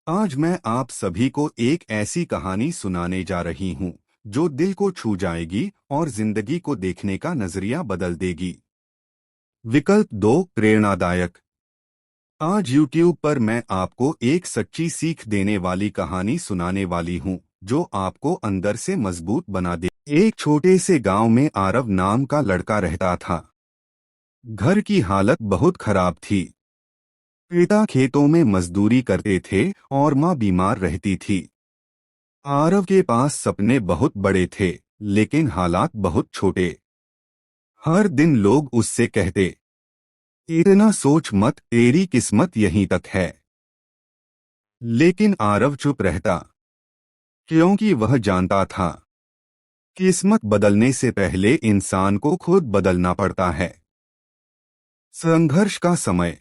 आज मैं आप सभी को एक ऐसी कहानी सुनाने जा रही हूँ जो दिल को छू जाएगी और जिंदगी को देखने का नजरिया बदल देगी। विकल्प 2 प्रेरणादायक। आज YouTube पर मैं आपको एक सच्ची सीख देने वाली कहानी सुनाने वाली हूँ जो आपको अंदर से मजबूत बना दे। एक छोटे से गांव में आरव नाम का लड़का रहता था। घर की हालत बहुत खराब थी। पिता खेतों में मजदूरी करते थे और माँ बीमार रहती थी। आरव के पास सपने बहुत बड़े थे, लेकिन हालात बहुत छोटे। हर दिन लोग उससे कहते, इतना सोच मत, तेरी किस्मत यहीं तक है। लेकिन आरव चुप रहता, क्योंकि वह जानता था किस्मत बदलने से पहले इंसान को खुद बदलना पड़ता है। संघर्ष का समय।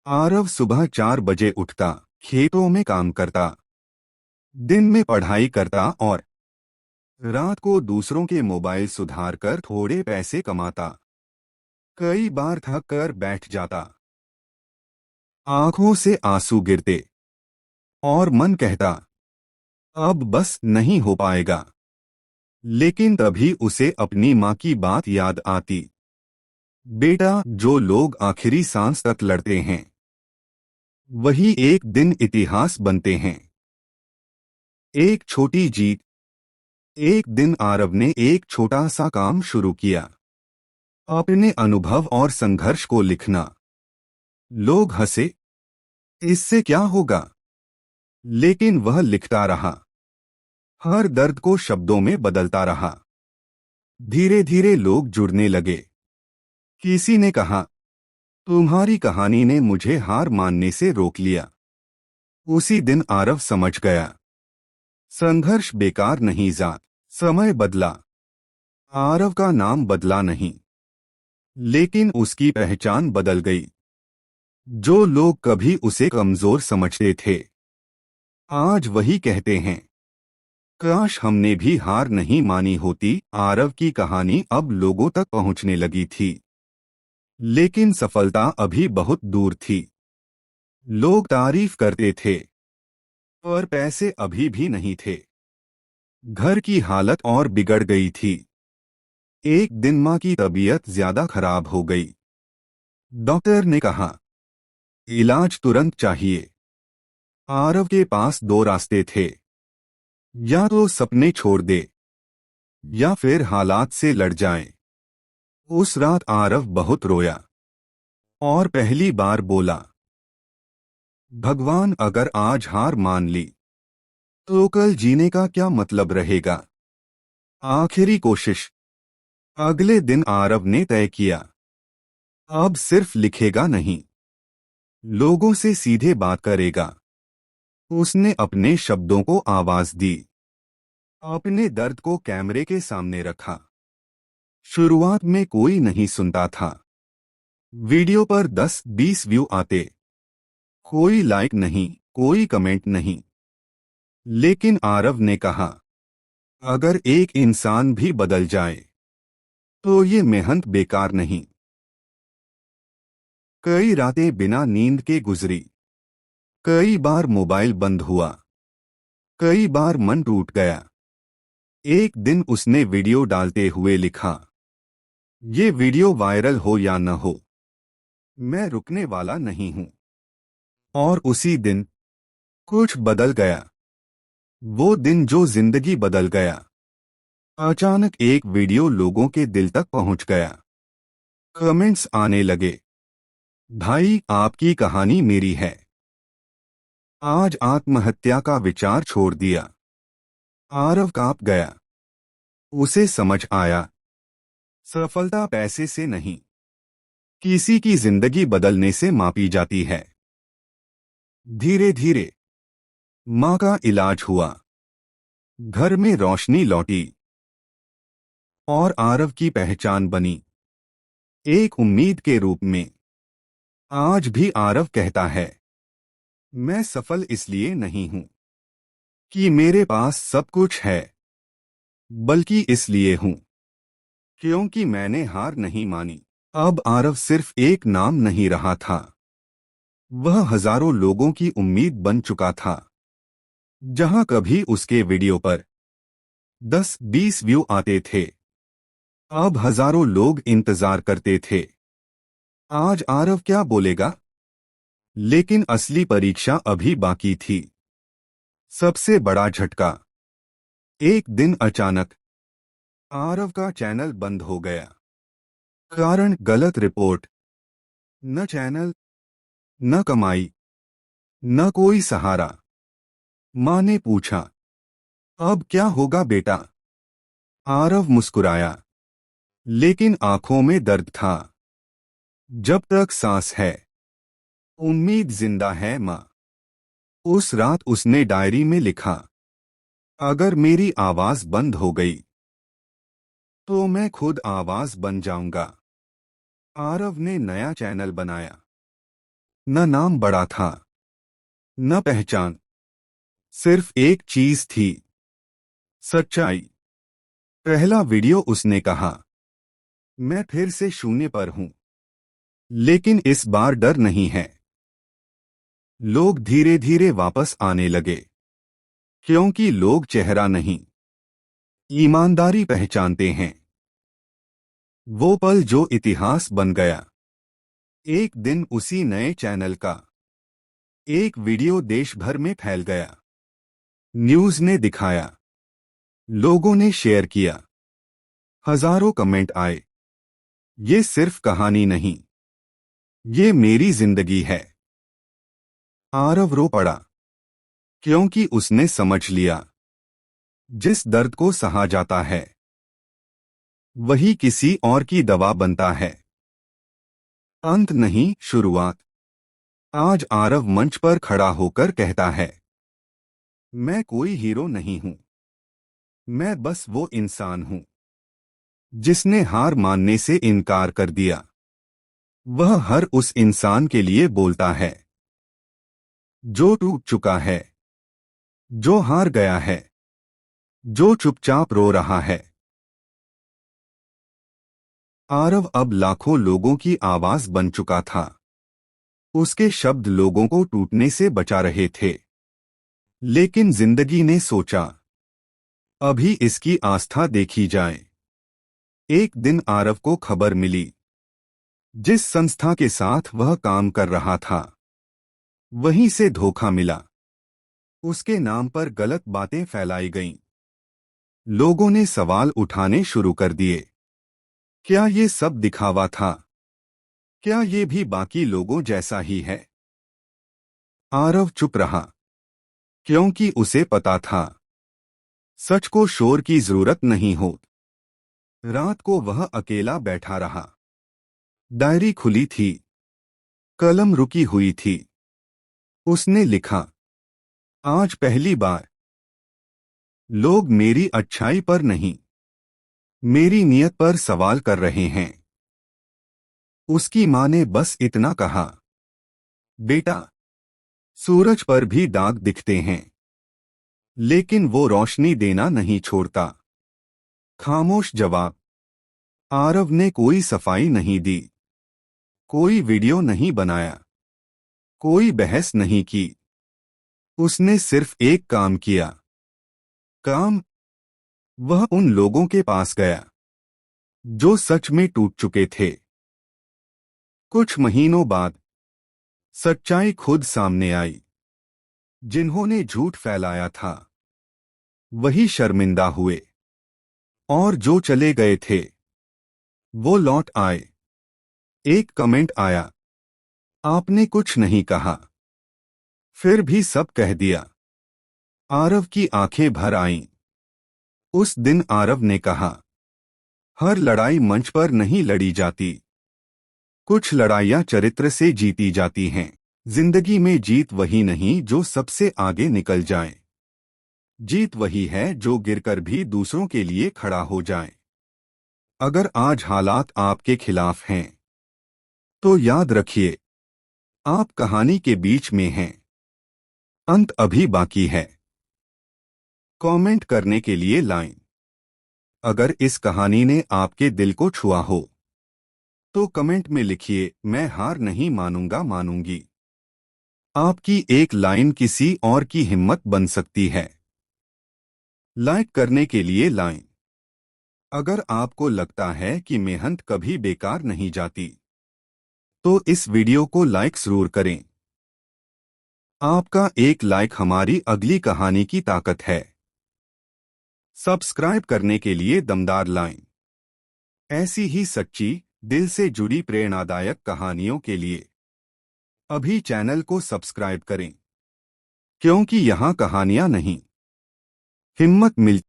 आरव सुबह 4 बजे उठता, खेतों में काम करता, दिन में पढ़ाई करता और रात को दूसरों के मोबाइल सुधार कर थोड़े पैसे कमाता। कई बार थक कर बैठ जाता, आंखों से आंसू गिरते और मन कहता, अब बस नहीं हो पाएगा। लेकिन तभी उसे अपनी माँ की बात याद आती, बेटा, जो लोग आखिरी सांस तक लड़ते हैं वही एक दिन इतिहास बनते हैं। एक छोटी जीत। एक दिन आरव ने एक छोटा सा काम शुरू किया, अपने अनुभव और संघर्ष को लिखना। लोग हंसे, इससे क्या होगा? लेकिन वह लिखता रहा, हर दर्द को शब्दों में बदलता रहा। धीरे धीरे लोग जुड़ने लगे। किसी ने कहा, तुम्हारी कहानी ने मुझे हार मानने से रोक लिया। उसी दिन आरव समझ गया, संघर्ष बेकार नहीं जा। समय बदला। आरव का नाम बदला नहीं, लेकिन उसकी पहचान बदल गई। जो लोग कभी उसे कमजोर समझते थे, आज वही कहते हैं, काश हमने भी हार नहीं मानी होती। आरव की कहानी अब लोगों तक पहुंचने लगी थी, लेकिन सफलता अभी बहुत दूर थी। लोग तारीफ करते थे, पर पैसे अभी भी नहीं थे। घर की हालत और बिगड़ गई थी। एक दिन माँ की तबीयत ज्यादा खराब हो गई। डॉक्टर ने कहा, इलाज तुरंत चाहिए। आरव के पास 2 रास्ते थे, या तो सपने छोड़ दे या फिर हालात से लड़ जाए। उस रात आरव बहुत रोया और पहली बार बोला, भगवान, अगर आज हार मान ली तो कल जीने का क्या मतलब रहेगा? आखिरी कोशिश। अगले दिन आरव ने तय किया, अब सिर्फ लिखेगा नहीं, लोगों से सीधे बात करेगा। उसने अपने शब्दों को आवाज दी, अपने दर्द को कैमरे के सामने रखा। शुरुआत में कोई नहीं सुनता था। वीडियो पर 10-20 व्यू आते, कोई लाइक नहीं, कोई कमेंट नहीं। लेकिन आरव ने कहा, अगर एक इंसान भी बदल जाए तो ये मेहनत बेकार नहीं। कई रातें बिना नींद के गुजरी। कई बार मोबाइल बंद हुआ। कई बार मन टूट गया। एक दिन उसने वीडियो डालते हुए लिखा, ये वीडियो वायरल हो या न हो, मैं रुकने वाला नहीं हूं। और उसी दिन कुछ बदल गया। वो दिन जो जिंदगी बदल गया। अचानक एक वीडियो लोगों के दिल तक पहुंच गया। कमेंट्स आने लगे, भाई, आपकी कहानी मेरी है। आज आत्महत्या का विचार छोड़ दिया। आरव कांप गया। उसे समझ आया, सफलता पैसे से नहीं, किसी की जिंदगी बदलने से मापी जाती है। धीरे धीरे माँ का इलाज हुआ, घर में रोशनी लौटी और आरव की पहचान बनी, एक उम्मीद के रूप में। आज भी आरव कहता है, मैं सफल इसलिए नहीं हूं कि मेरे पास सब कुछ है, बल्कि इसलिए हूं क्योंकि मैंने हार नहीं मानी। अब आरव सिर्फ एक नाम नहीं रहा था, वह हजारों लोगों की उम्मीद बन चुका था। जहां कभी उसके वीडियो पर 10-20 व्यू आते थे, अब हजारों लोग इंतजार करते थे आज आरव क्या बोलेगा। लेकिन असली परीक्षा अभी बाकी थी। सबसे बड़ा झटका। एक दिन अचानक आरव का चैनल बंद हो गया। कारण गलत रिपोर्ट। न चैनल, न कमाई, न कोई सहारा। मां ने पूछा, अब क्या होगा बेटा? आरव मुस्कुराया, लेकिन आंखों में दर्द था। जब तक सांस है, उम्मीद जिंदा है मां। उस रात उसने डायरी में लिखा, अगर मेरी आवाज बंद हो गई तो मैं खुद आवाज बन जाऊंगा। आरव ने नया चैनल बनाया। न नाम बड़ा था, न पहचान। सिर्फ एक चीज थी, सच्चाई। पहला वीडियो उसने कहा, मैं फिर से शून्य पर हूं, लेकिन इस बार डर नहीं है। लोग धीरे धीरे वापस आने लगे, क्योंकि लोग चेहरा नहीं, ईमानदारी पहचानते हैं। वो पल जो इतिहास बन गया। एक दिन उसी नए चैनल का एक वीडियो देश भर में फैल गया। न्यूज ने दिखाया, लोगों ने शेयर किया, हजारों कमेंट आए। ये सिर्फ कहानी नहीं, ये मेरी जिंदगी है। आरव रो पड़ा, क्योंकि उसने समझ लिया, जिस दर्द को सहा जाता है वही किसी और की दवा बनता है। अंत नहीं, शुरुआत। आज आरव मंच पर खड़ा होकर कहता है, मैं कोई हीरो नहीं हूं, मैं बस वो इंसान हूं जिसने हार मानने से इनकार कर दिया। वह हर उस इंसान के लिए बोलता है जो टूट चुका है, जो हार गया है, जो चुपचाप रो रहा है। आरव अब लाखों लोगों की आवाज बन चुका था। उसके शब्द लोगों को टूटने से बचा रहे थे। लेकिन जिंदगी ने सोचा, अभी इसकी आस्था देखी जाए। एक दिन आरव को खबर मिली, जिस संस्था के साथ वह काम कर रहा था वहीं से धोखा मिला। उसके नाम पर गलत बातें फैलाई गईं। लोगों ने सवाल उठाने शुरू कर दिए, क्या ये सब दिखावा था? क्या ये भी बाकी लोगों जैसा ही है? आरव चुप रहा, क्योंकि उसे पता था, सच को शोर की जरूरत नहीं हो। रात को वह अकेला बैठा रहा। डायरी खुली थी, कलम रुकी हुई थी। उसने लिखा, आज पहली बार लोग मेरी अच्छाई पर नहीं, मेरी नियत पर सवाल कर रहे हैं। उसकी मां ने बस इतना कहा, बेटा, सूरज पर भी दाग दिखते हैं, लेकिन वो रोशनी देना नहीं छोड़ता। खामोश जवाब। आरव ने कोई सफाई नहीं दी, कोई वीडियो नहीं बनाया, कोई बहस नहीं की। उसने सिर्फ एक काम किया। काम। वह उन लोगों के पास गया जो सच में टूट चुके थे। कुछ महीनों बाद सच्चाई खुद सामने आई। जिन्होंने झूठ फैलाया था वही शर्मिंदा हुए, और जो चले गए थे वो लौट आए। एक कमेंट आया, आपने कुछ नहीं कहा, फिर भी सब कह दिया। आरव की आंखें भर आईं। उस दिन आरव ने कहा, हर लड़ाई मंच पर नहीं लड़ी जाती, कुछ लड़ाइयां चरित्र से जीती जाती हैं। जिंदगी में जीत वही नहीं जो सबसे आगे निकल जाए, जीत वही है जो गिरकर भी दूसरों के लिए खड़ा हो जाए। अगर आज हालात आपके खिलाफ हैं तो याद रखिए, आप कहानी के बीच में हैं, अंत अभी बाकी है। कमेंट करने के लिए लाइन। अगर इस कहानी ने आपके दिल को छुआ हो तो कमेंट में लिखिए, मैं हार नहीं मानूंगा, मानूंगी। आपकी एक लाइन किसी और की हिम्मत बन सकती है। लाइक करने के लिए लाइन। अगर आपको लगता है कि मेहनत कभी बेकार नहीं जाती, तो इस वीडियो को लाइक जरूर करें। आपका एक लाइक हमारी अगली कहानी की ताकत है। सब्सक्राइब करने के लिए दमदार लाइन। ऐसी ही सच्ची, दिल से जुड़ी प्रेरणादायक कहानियों के लिए अभी चैनल को सब्सक्राइब करें, क्योंकि यहाँ कहानियाँ नहीं, हिम्मत मिलती